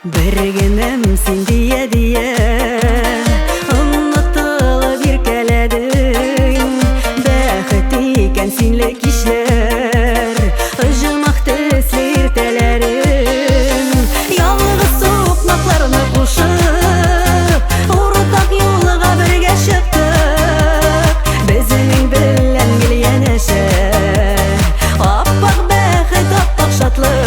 Біргенім сен дие ұмытылып еркеледің. Бәхет екен сенлі кешлер, ұжымақты сертелерің. Ялғы соқмақларыны қошып, ортақ юлыға бірге шықтық. Бізінің білен келген әші, аппақ бәхет, аппақ шатлық.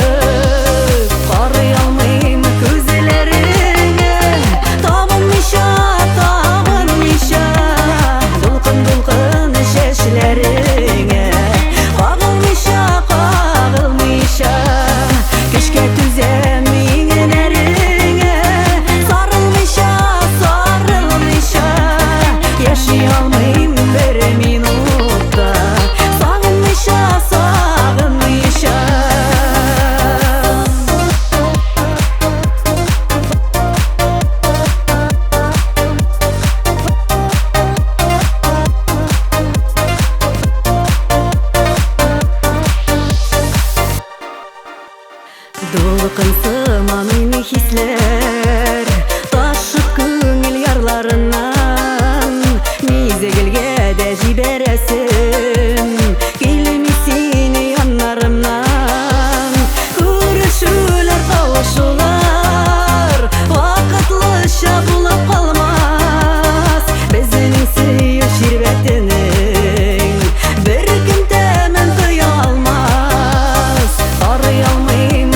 Dolqın sığman uyni hisler, taşıp көңіл ярларынан. Мезгілге де жібересің, келмей сені янарымнан. Көрішулер, қауышулар вақытлыша болып қалмас. Біздің сүйі шербетінің бір кім тәмін тұя алмас. Арай алмайым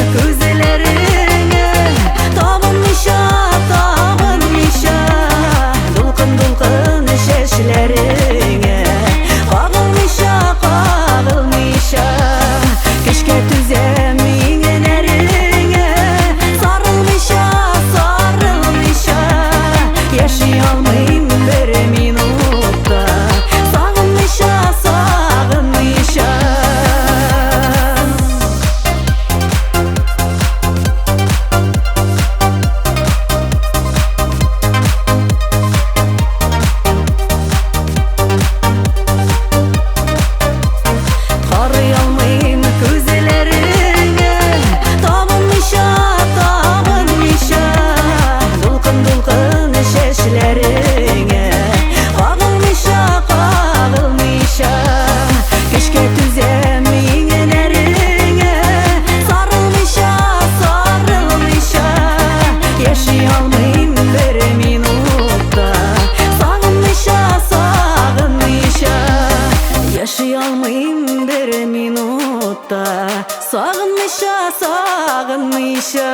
Сағынмайша